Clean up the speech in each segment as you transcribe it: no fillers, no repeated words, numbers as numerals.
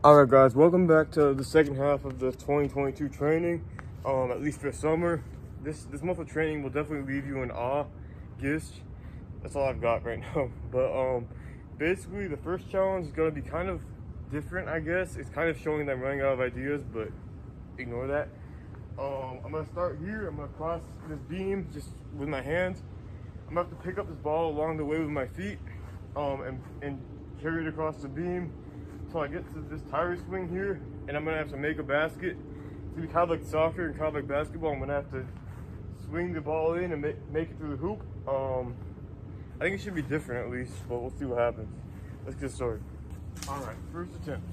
Alright guys, welcome back to the second half of the 2022 training, at least for summer. This month of training will definitely leave you in awe, Gish. That's all I've got right now. But basically the first challenge is going to be kind of different, I guess. It's kind of showing that I'm running out of ideas, but ignore that. I'm going to start here. I'm going to cross this beam just with my hands. I'm going to have to pick up this ball along the way with my feet and carry it across the beam. So I get to this tire swing here, and I'm gonna have to make a basket. It's gonna be kind of like soccer and kind of like basketball. I'm gonna have to swing the ball in and make it through the hoop. I think it should be different at least, but we'll see what happens. Let's get started. All right, first attempt.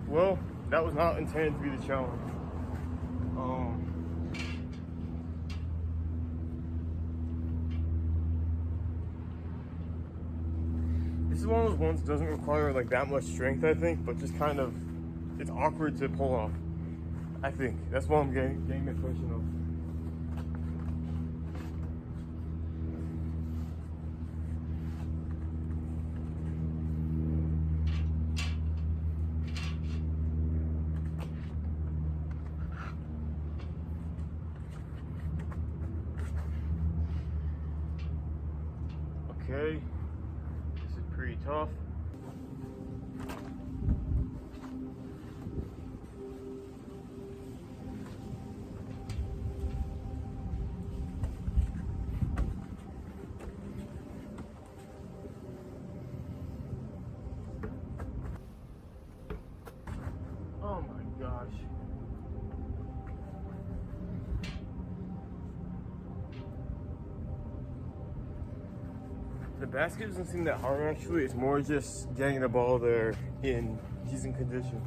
Well, that was not intended to be the challenge. This is one of those ones that doesn't require like that much strength, I think, but just kind of, it's awkward to pull off. I think that's what I'm getting the impression of. Okay, this is pretty tough. Oh my gosh. The basket doesn't seem that hard actually. It's more just getting the ball there in decent condition.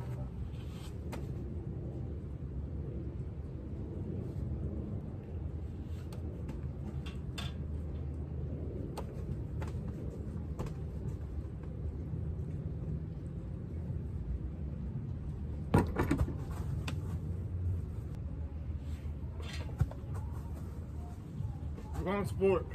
Wrong sport.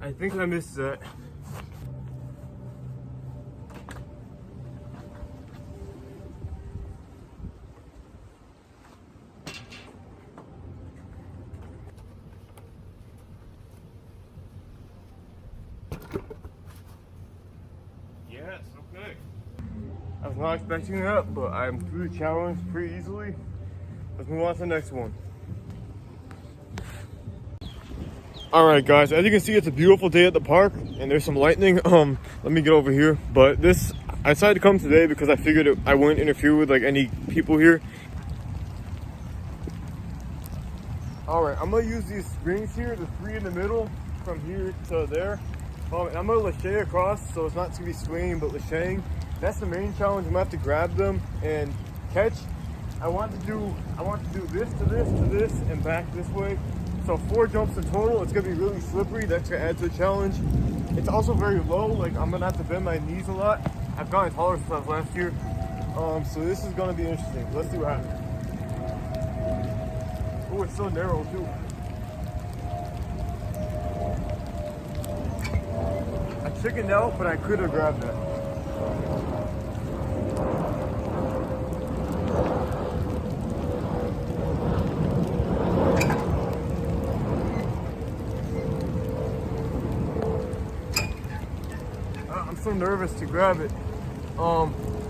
I think I missed that. Yes, okay. I was not expecting that, but I'm through the challenge pretty easily. Let's move on to the next one. Alright guys, as you can see, it's a beautiful day at the park and there's some lightning. Let me get over here. But I decided to come today because I figured I wouldn't interfere with like any people here. Alright, I'm gonna use these springs here, the three in the middle, from here to there. And I'm gonna lachey across, so it's not gonna be swinging but lacheying. That's the main challenge. I'm gonna have to grab them and catch. I want to do this to this to this and back this way. So 4 jumps in total. It's gonna be really slippery. That's gonna add to the challenge. It's also very low. Like I'm gonna have to bend my knees a lot. I've gotten taller since I was last year. So this is gonna be interesting. Let's see what happens. Oh, it's so narrow too. I chickened out, but I could have grabbed that. I'm so nervous to grab it.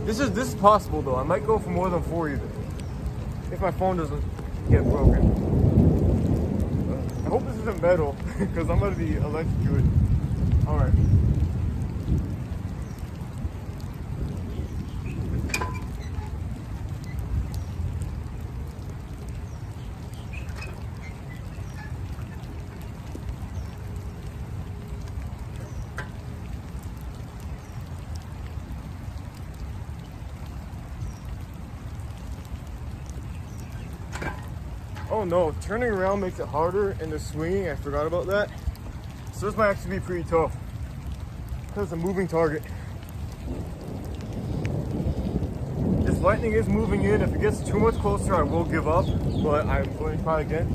This is possible though. I might go for more than 4 either, if my phone doesn't get broken. I hope this isn't metal because I'm gonna be electrocuted. All right. Oh no, turning around makes it harder, and the swinging, I forgot about that. So this might actually be pretty tough because it's a moving target. This lightning is moving in. If it gets too much closer, I will give up, but I'm going to try again.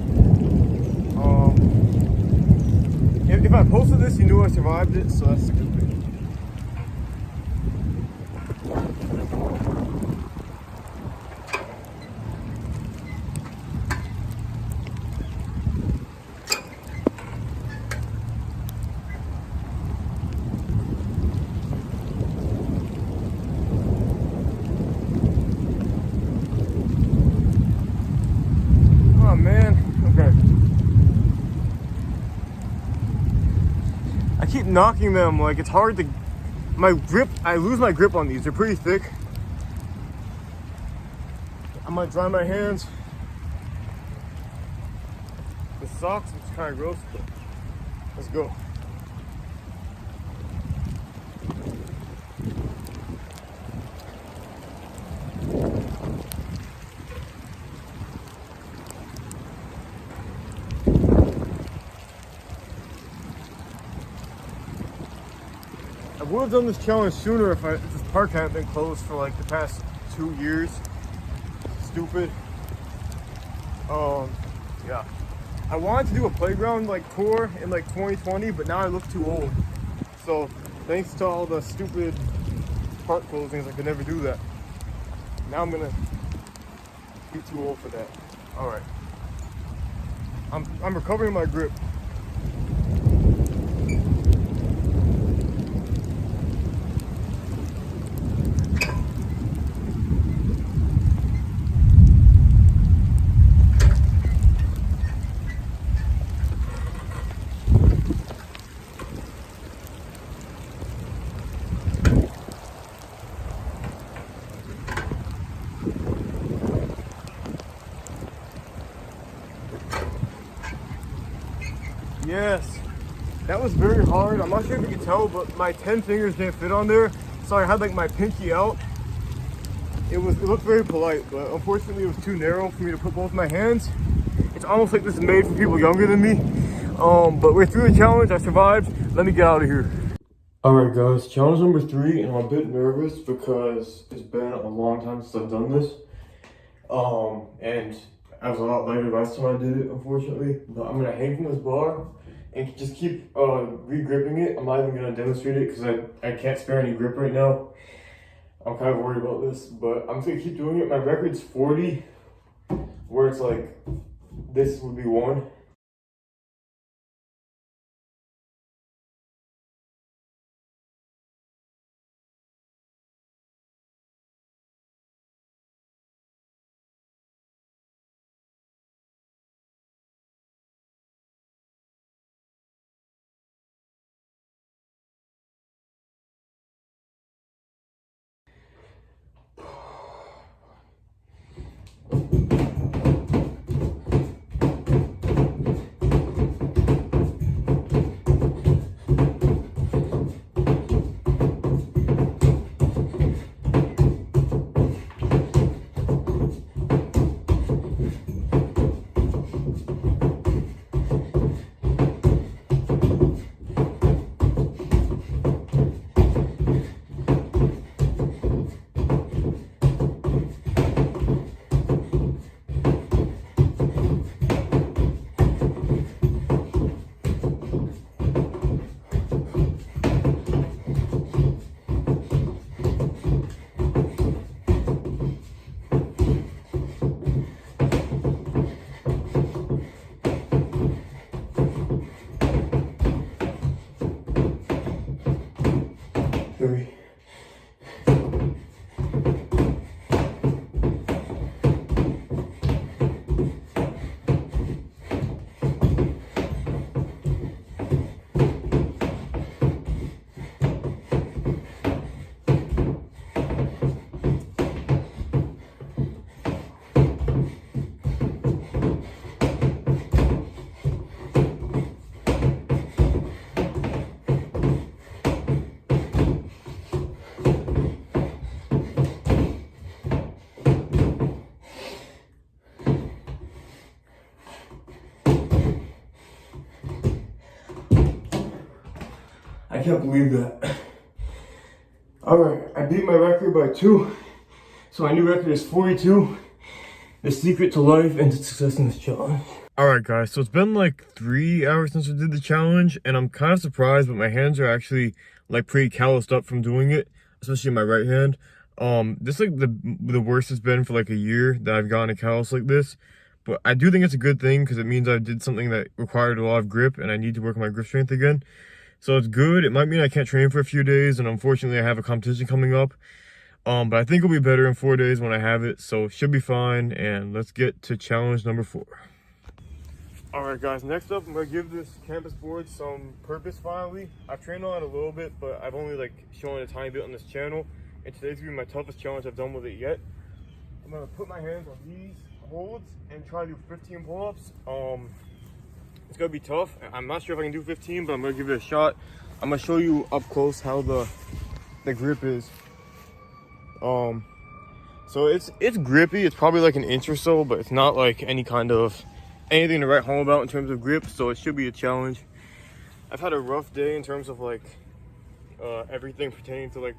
If I posted this, you knew I survived it, so that's a good thing. Oh man, okay. I keep knocking them, like it's hard to, my grip, I lose my grip on these, they're pretty thick. I might dry my hands. The socks, it's kind of gross, but let's go. I would have done this challenge sooner if this park hadn't been closed for like the past 2 years. Stupid. Yeah. I wanted to do a playground like tour in like 2020, but now I look too old. So thanks to all the stupid park closings, I could never do that. Now I'm gonna be too old for that. All right. I'm recovering my grip. Yes, that was very hard. I'm not sure if you can tell, but my 10 fingers didn't fit on there. So I had like my pinky out. It looked very polite, but unfortunately it was too narrow for me to put both my hands. It's almost like this is made for people younger than me. But we're through the challenge, I survived. Let me get out of here. All right guys, challenge number 3, and I'm a bit nervous because it's been a long time since I've done this. And I was a lot lighter last time I did it, unfortunately. But I'm gonna hang from this bar and just keep re-gripping it. I'm not even gonna demonstrate it because I can't spare any grip right now. I'm kind of worried about this, but I'm just gonna keep doing it. My record's 40, where it's like, this would be 1. I can't believe that. Alright, I beat my record by 2. So my new record is 42. The secret to life and to success in this challenge. Alright guys, so it's been like 3 hours since I did the challenge, and I'm kind of surprised, but my hands are actually like pretty calloused up from doing it, especially my right hand. This is like the worst it's been for like a year that I've gotten a callus like this. But I do think it's a good thing because it means I did something that required a lot of grip and I need to work on my grip strength again. So it's good. It might mean I can't train for a few days, and unfortunately I have a competition coming up. But I think it'll be better in 4 days when I have it, so it should be fine. And let's get to challenge number 4. Alright guys, next up I'm gonna give this campus board some purpose finally. I've trained on it a little bit, but I've only like shown it a tiny bit on this channel. And today's gonna be my toughest challenge I've done with it yet. I'm gonna put my hands on these holds and try to do 15 pull-ups. It's gonna be tough. I'm not sure if I can do 15, but I'm gonna give it a shot. I'm gonna show you up close how the grip is. So it's grippy. It's probably like an inch or so, but it's not like anything to write home about in terms of grip. So it should be a challenge. I've had a rough day in terms of like everything pertaining to like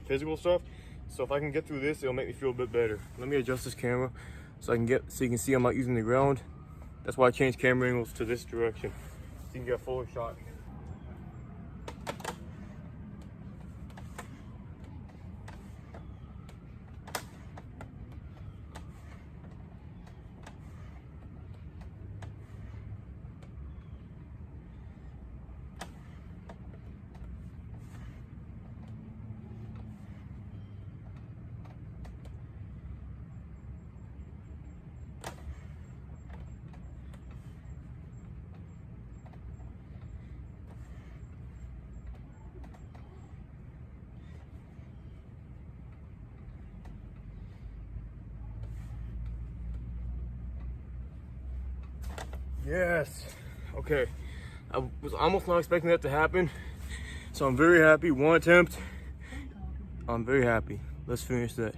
physical stuff. So if I can get through this, it'll make me feel a bit better. Let me adjust this camera so you can see I'm not using the ground. That's why I changed camera angles to this direction, so you can get a fuller shot. Yes. Okay. I was almost not expecting that to happen, so I'm very happy. 1 attempt. I'm very happy. Let's finish that.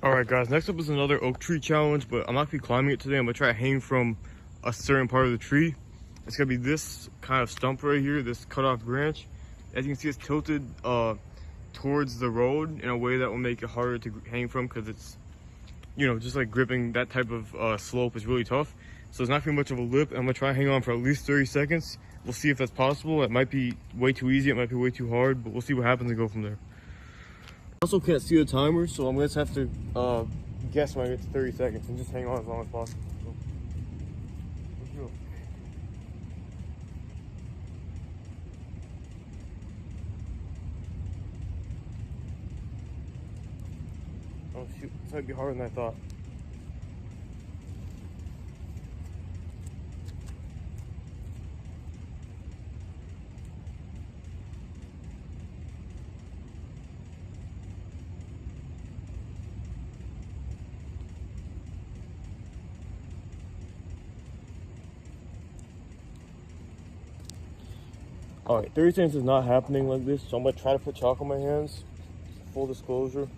All right, guys. Next up is another oak tree challenge, but I'm not gonna be climbing it today. I'm gonna try to hang from a certain part of the tree. It's gonna be this kind of stump right here, this cut off branch. As you can see, it's tilted towards the road in a way that will make it harder to hang from, because it's, you know, just like gripping that type of slope is really tough. So it's not gonna be much of a lip. I'm gonna try to hang on for at least 30 seconds. We'll see if that's possible. It might be way too easy, it might be way too hard, but we'll see what happens and go from there. I also can't see the timer, so I'm gonna just have to guess when I get to 30 seconds and just hang on as long as possible. So, let's go. Oh shoot, this might be harder than I thought. All right, 30 seconds is not happening like this, so I'm gonna try to put chalk on my hands. Full disclosure,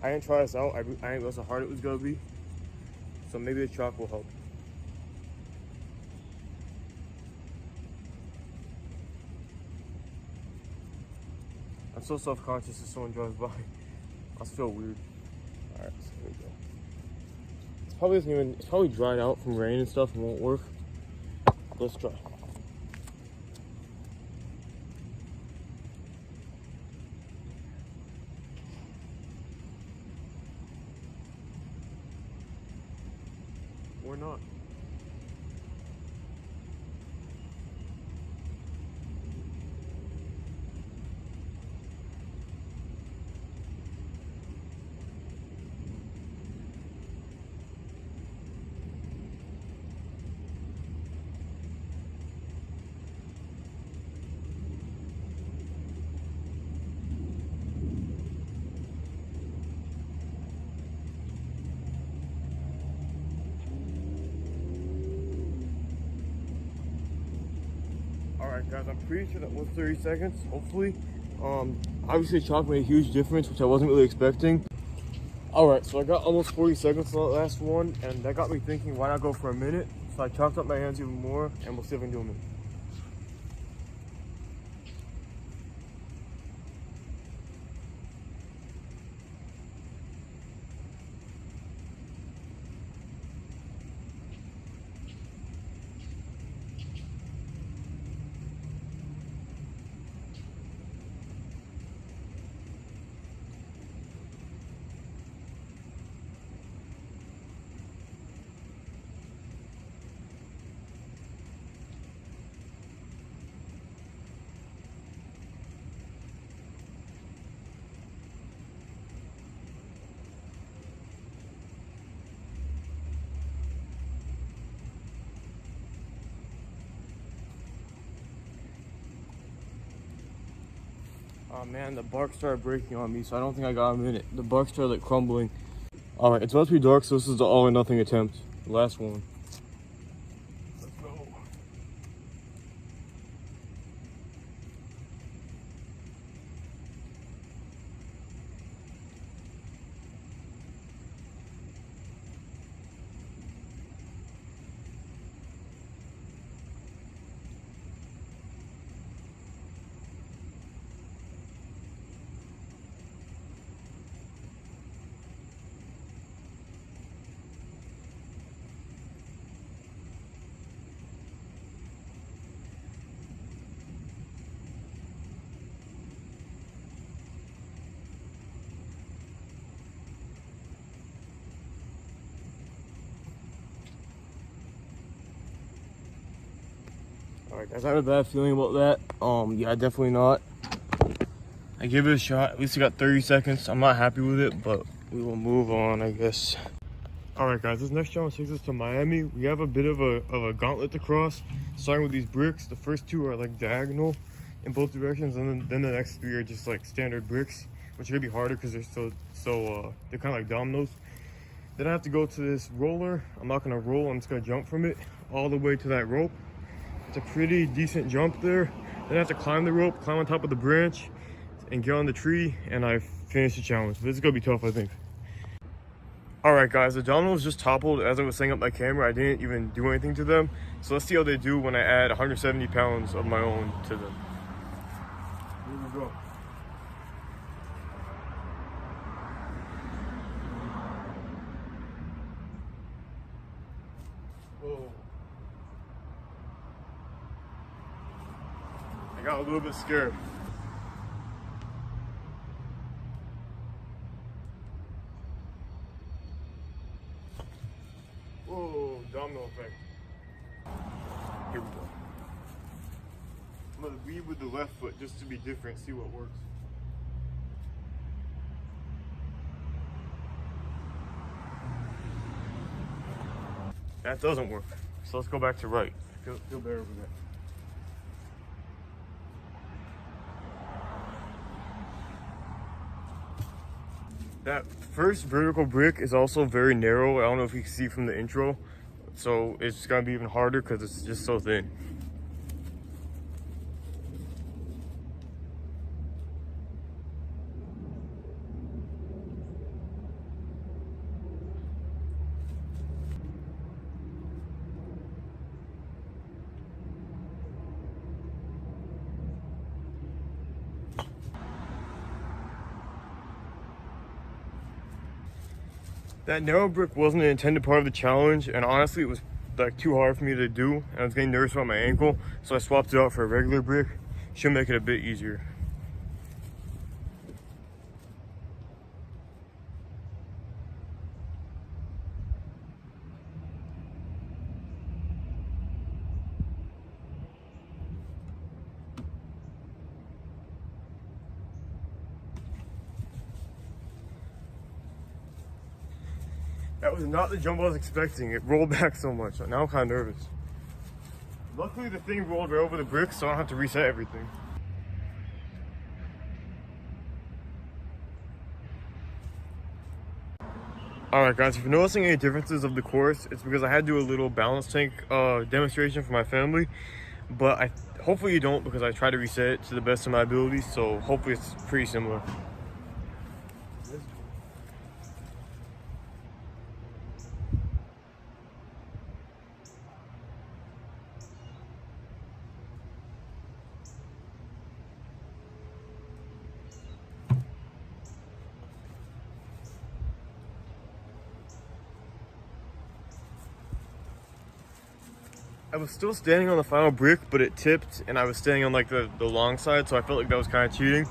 I didn't try this out. I didn't realize how hard it was gonna be, so maybe the chalk will help. I'm so self-conscious if someone drives by. I feel weird. All right, so here we go. It's probably dried out from rain and stuff and won't work. Let's try. Or not. Alright guys, I'm pretty sure that was 30 seconds, hopefully. Obviously chalk made a huge difference, which I wasn't really expecting. Alright, so I got almost 40 seconds on that last one, and that got me thinking, why not go for a minute? So I chalked up my hands even more, and we'll see if I can do a minute. Oh man, the bark started breaking on me, so I don't think I got him in it. The bark started like crumbling. Alright, it's about to be dark, so this is the all or nothing attempt. Last one. Let's go. Alright guys, I had a bad feeling about that. Yeah, definitely not. I give it a shot. At least I got 30 seconds. I'm not happy with it, but we will move on, I guess. Alright guys, this next challenge takes us to Miami. We have a bit of a gauntlet to cross, starting with these bricks. The first two are like diagonal in both directions, and then the next three are just like standard bricks, which are gonna be harder because they're they're kind of like dominoes. Then I have to go to this roller. I'm not gonna roll, I'm just gonna jump from it all the way to that rope. It's a pretty decent jump there. Then I have to climb the rope, climb on top of the branch, and get on the tree, and I finished the challenge. This is gonna be tough, I think. Alright guys, the dominoes just toppled as I was setting up my camera. I didn't even do anything to them. So let's see how they do when I add 170 pounds of my own to them. Here we go. Whoa. I got a little bit scared. Whoa, domino effect. Here we go. I'm gonna lead with the left foot just to be different, see what works. That doesn't work. So let's go back to right. Feel better with that. That first vertical brick is also very narrow. I don't know if you can see from the intro. So it's gonna be even harder because it's just so thin. That narrow brick wasn't an intended part of the challenge, and honestly it was like too hard for me to do, and I was getting nervous about my ankle, so I swapped it out for a regular brick. Should make it a bit easier. That was not the jump I was expecting. It rolled back so much. Now I'm kind of nervous. Luckily the thing rolled right over the bricks, so I don't have to reset everything. Alright guys, if you're noticing any differences of the course, it's because I had to do a little balance tank demonstration for my family. But hopefully you don't, because I try to reset it to the best of my abilities, so hopefully it's pretty similar. I was still standing on the final brick, but it tipped, and I was standing on like the long side, so I felt like that was kind of cheating.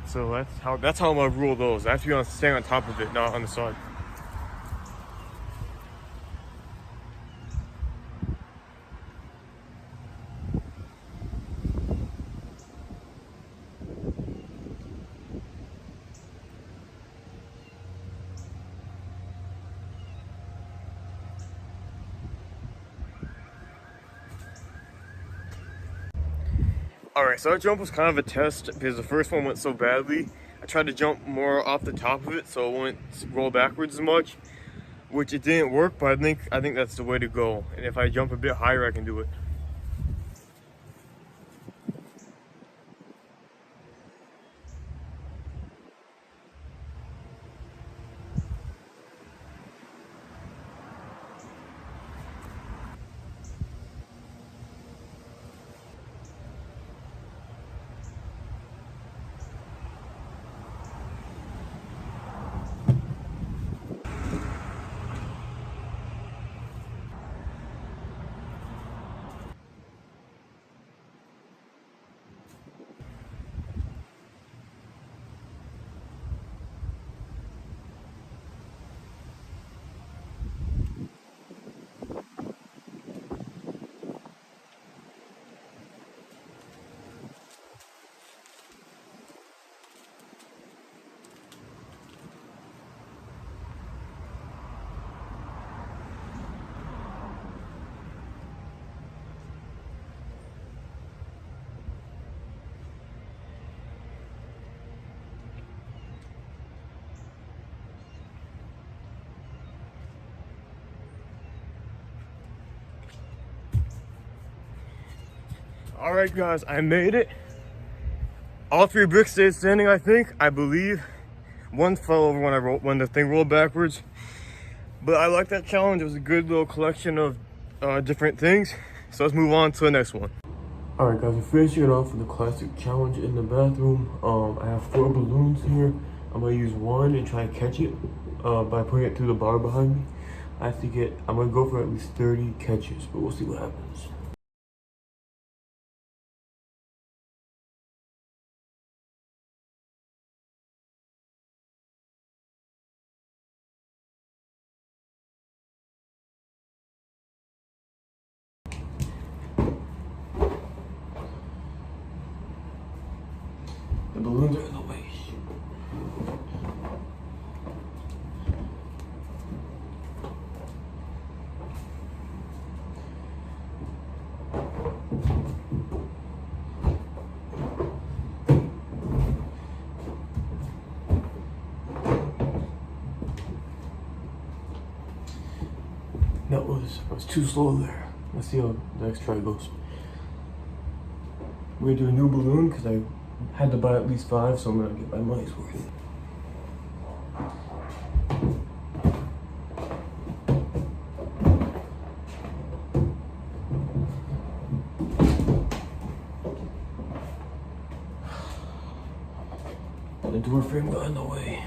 So that's how I'm gonna rule those. I have to be standing on top of it, not on the side. Alright, so that jump was kind of a test because the first one went so badly. I tried to jump more off the top of it so it wouldn't roll backwards as much, which it didn't work, but I think that's the way to go. And if I jump a bit higher, I can do it. Alright guys, I made it. All 3 bricks stayed standing, I think, I believe. One fell over when the thing rolled backwards. But I like that challenge. It was a good little collection of different things. So let's move on to the next one. Alright guys, we're finishing it off with the classic challenge in the bathroom. I have 4 balloons here. I'm gonna use one and try to catch it by putting it through the bar behind me. I'm gonna go for at least 30 catches, but we'll see what happens. The balloons are in the way. I was too slow there. Let's see how the next try goes. We're gonna do a new balloon because I had to buy at least 5, so I'm gonna get my money's worth. The door frame got in the way.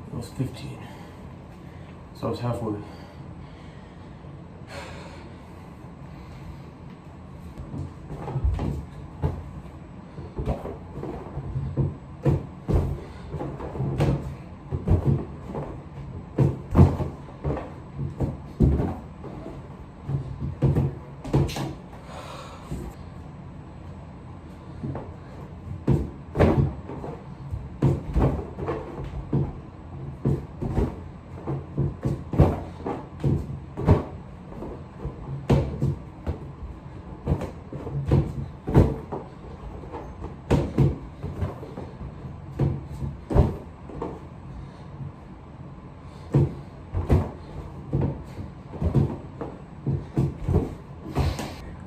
It was 15. So I was halfway.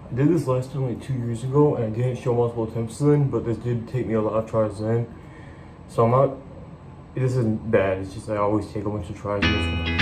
I did this last time like 2 years ago and I didn't show multiple attempts then, but this did take me a lot of tries then. So this isn't bad, it's just I always take a bunch of tries in this one.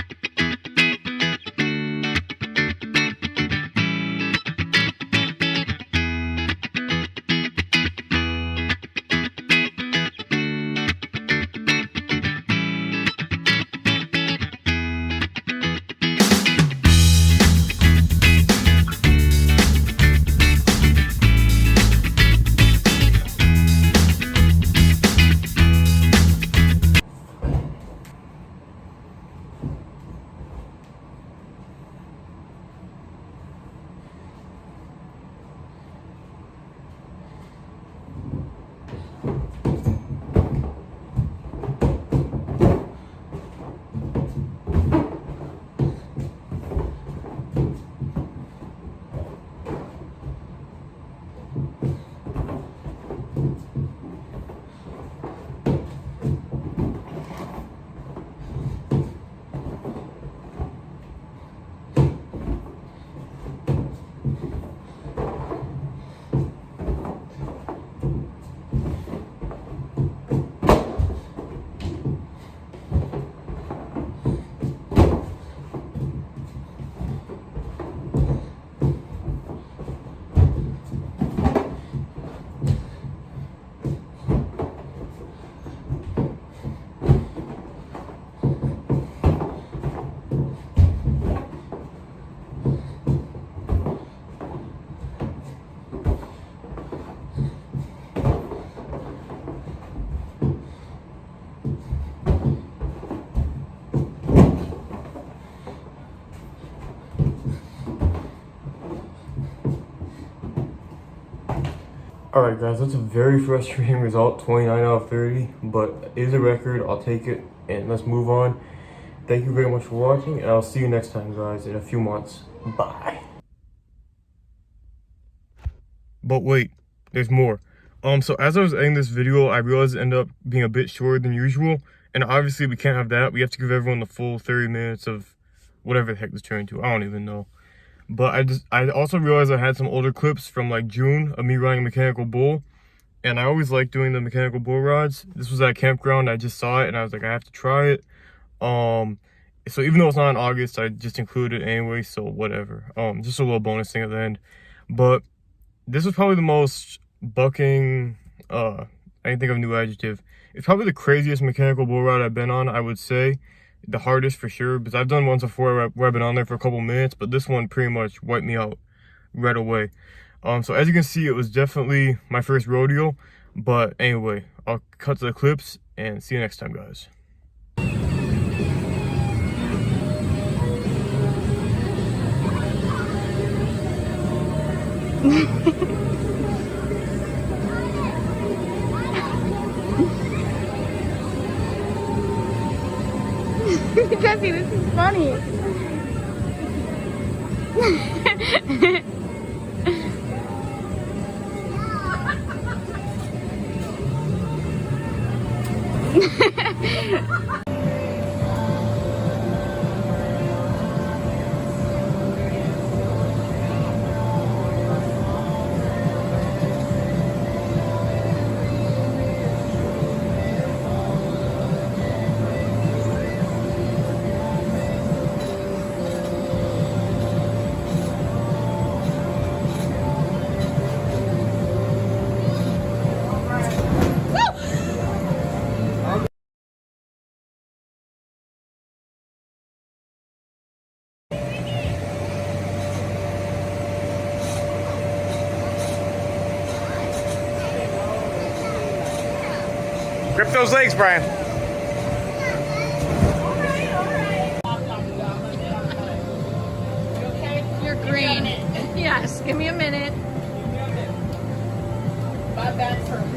Alright guys, that's a very frustrating result, 29 out of 30, but it is a record, I'll take it, and let's move on. Thank you very much for watching, and I'll see you next time guys, in a few months. Bye. But wait, there's more. So as I was editing this video, I realized it ended up being a bit shorter than usual, and obviously we can't have that. We have to give everyone the full 30 minutes of whatever the heck this turned into. I don't even know. But I also realized I had some older clips from like June of me riding a mechanical bull, and I always like doing the mechanical bull rides. This was at a campground. I just saw it and I was like, I have to try it. So even though it's not in August, I just included it anyway, so whatever. Just a little bonus thing at the end. But this was probably the most bucking, I didn't think of a new adjective. It's probably the craziest mechanical bull ride I've been on, I would say. The hardest for sure, because I've done ones before where I've been on there for a couple minutes, but this one pretty much wiped me out right away. So as you can see, it was definitely my first rodeo. But anyway, I'll cut to the clips and see you next time, guys. Jesse, this is funny. Grip those legs, Brian. You're green. Yes, give me a minute. My bad for